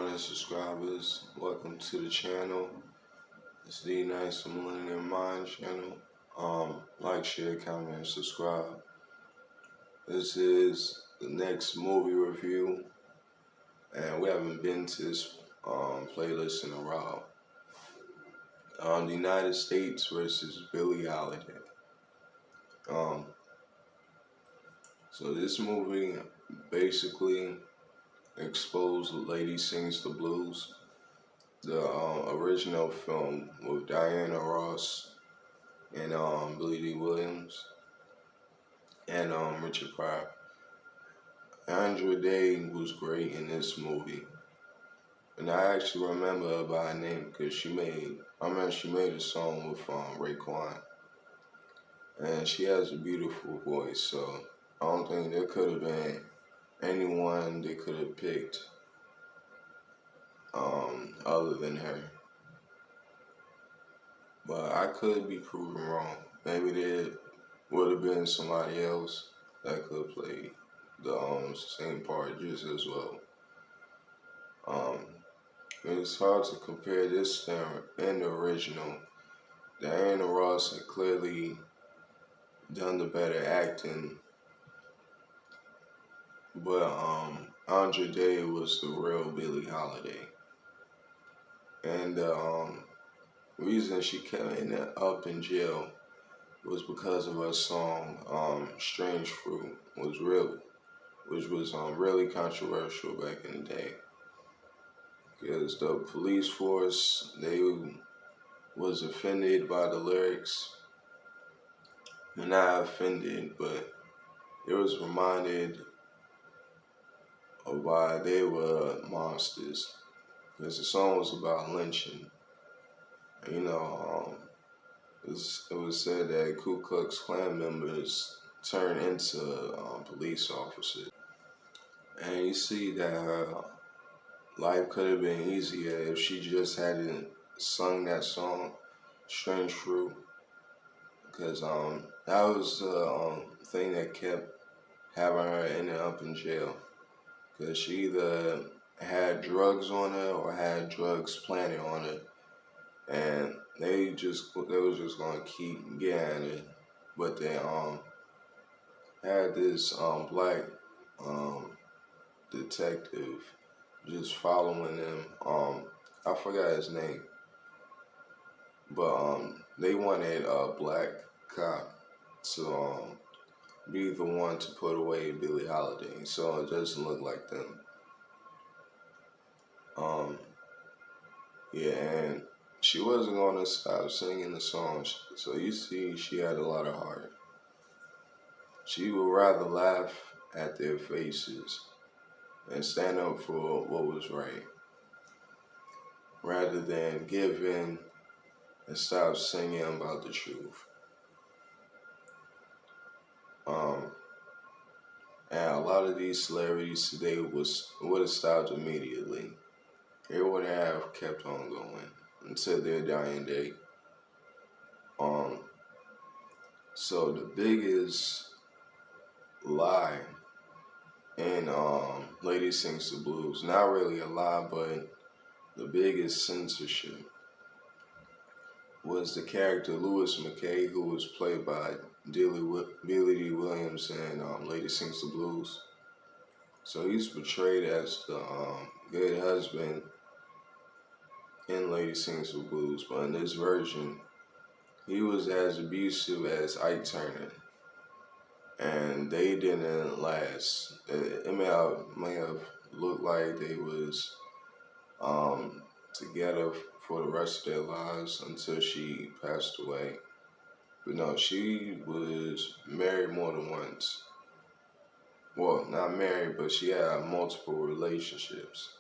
and subscribers. Welcome to the channel. It's the Nice Millennium Mind channel. Like, share, comment, and subscribe. This is the next movie review, and we haven't been to this playlist in a while. The United States versus Billie Holiday. So this movie basically exposed Lady Sings the Blues, the original film with Diana Ross and Billie Dee Williams and Richard Pryor. Andra Day was great in this movie, and I actually remember her by her name because she made a song with Raekwon, and she has a beautiful voice. So I don't think there could have been anyone they could have picked other than her. But I could be proven wrong. Maybe there would have been somebody else that could play the same part just as well. It's hard to compare this and the original. Diana Ross had clearly done the better acting, but Andra Day was the real Billie Holiday. And the reason she kept ending up in jail was because of her song Strange Fruit, which was really controversial back in the day. Because the police force, they was offended by the lyrics. Well, not offended, but it was reminded of why they were monsters. Because the song was about lynching. And, it was said that Ku Klux Klan members turned into police officers. And you see that her life could have been easier if she just hadn't sung that song, Strange Fruit. Because that was the thing that kept having her ending up in jail. Because she either had drugs on her or had drugs planted on her. And they was just gonna keep getting it. But they had this black detective just following them. I forgot his name. But they wanted a black cop to be the one to put away Billie Holiday, so it doesn't look like them. Yeah, and she wasn't gonna stop singing the songs, so you see she had a lot of heart. She would rather laugh at their faces and stand up for what was right, rather than give in and stop singing about the truth. And a lot of these celebrities today would have stopped immediately. They would have kept on going until their dying day. So the biggest lie in Lady Sings the Blues, not really a lie, but the biggest censorship, was the character Louis McKay, who was played by Billie Dee Williams in Lady Sings the Blues. So he's portrayed as the good husband in Lady Sings the Blues, but in this version, he was as abusive as Ike Turner, and they didn't last. It may have looked like they was together for the rest of their lives until she passed away. But no, she was married more than once. Well, not married, but she had multiple relationships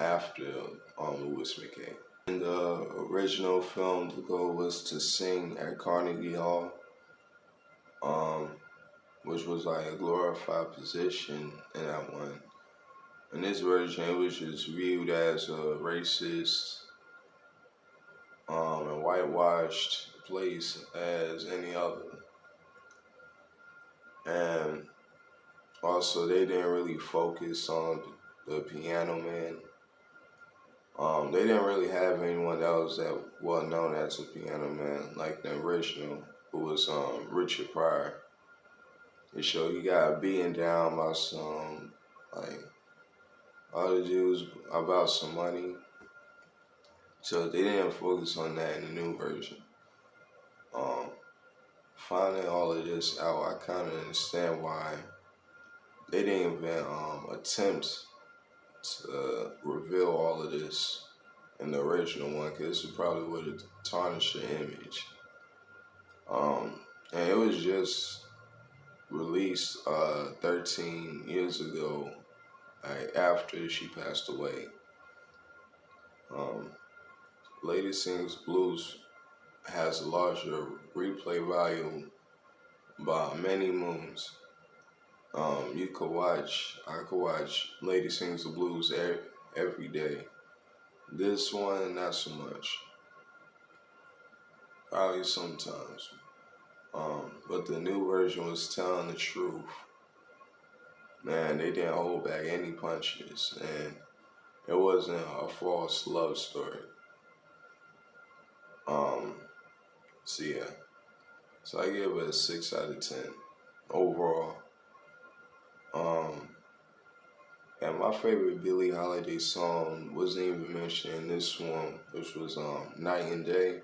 after Louis McKay. In the original film, the goal was to sing at Carnegie Hall, which was like a glorified position in that one. In this version, it was just viewed as a racist and whitewashed place as any other. And also, they didn't really focus on the piano man. They didn't really have anyone that was that well known as a piano man like the original, who was Richard Pryor. It showed he got beaten down by some like other dudes about some money. So they didn't focus on that in the new version. Um, Finding all of this out, I kind of understand why they didn't even attempt to reveal all of this in the original one, because it probably would have tarnished the image. And it was just released 13 years ago, like, after she passed away. Um, Lady Sings Blues has a larger replay value by many moons. I could watch Lady Sings the Blues every day. This one, not so much. Probably sometimes. But the new version was telling the truth. Man, they didn't hold back any punches, and it wasn't a false love story. Um, so yeah, so I give it a 6 out of 10 overall. Um, and my favorite Billie Holiday song wasn't even mentioned in this one, which was Night and Day.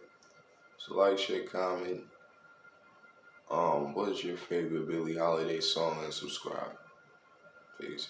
So like, share, comment. What is your favorite Billie Holiday song, and subscribe. Peace.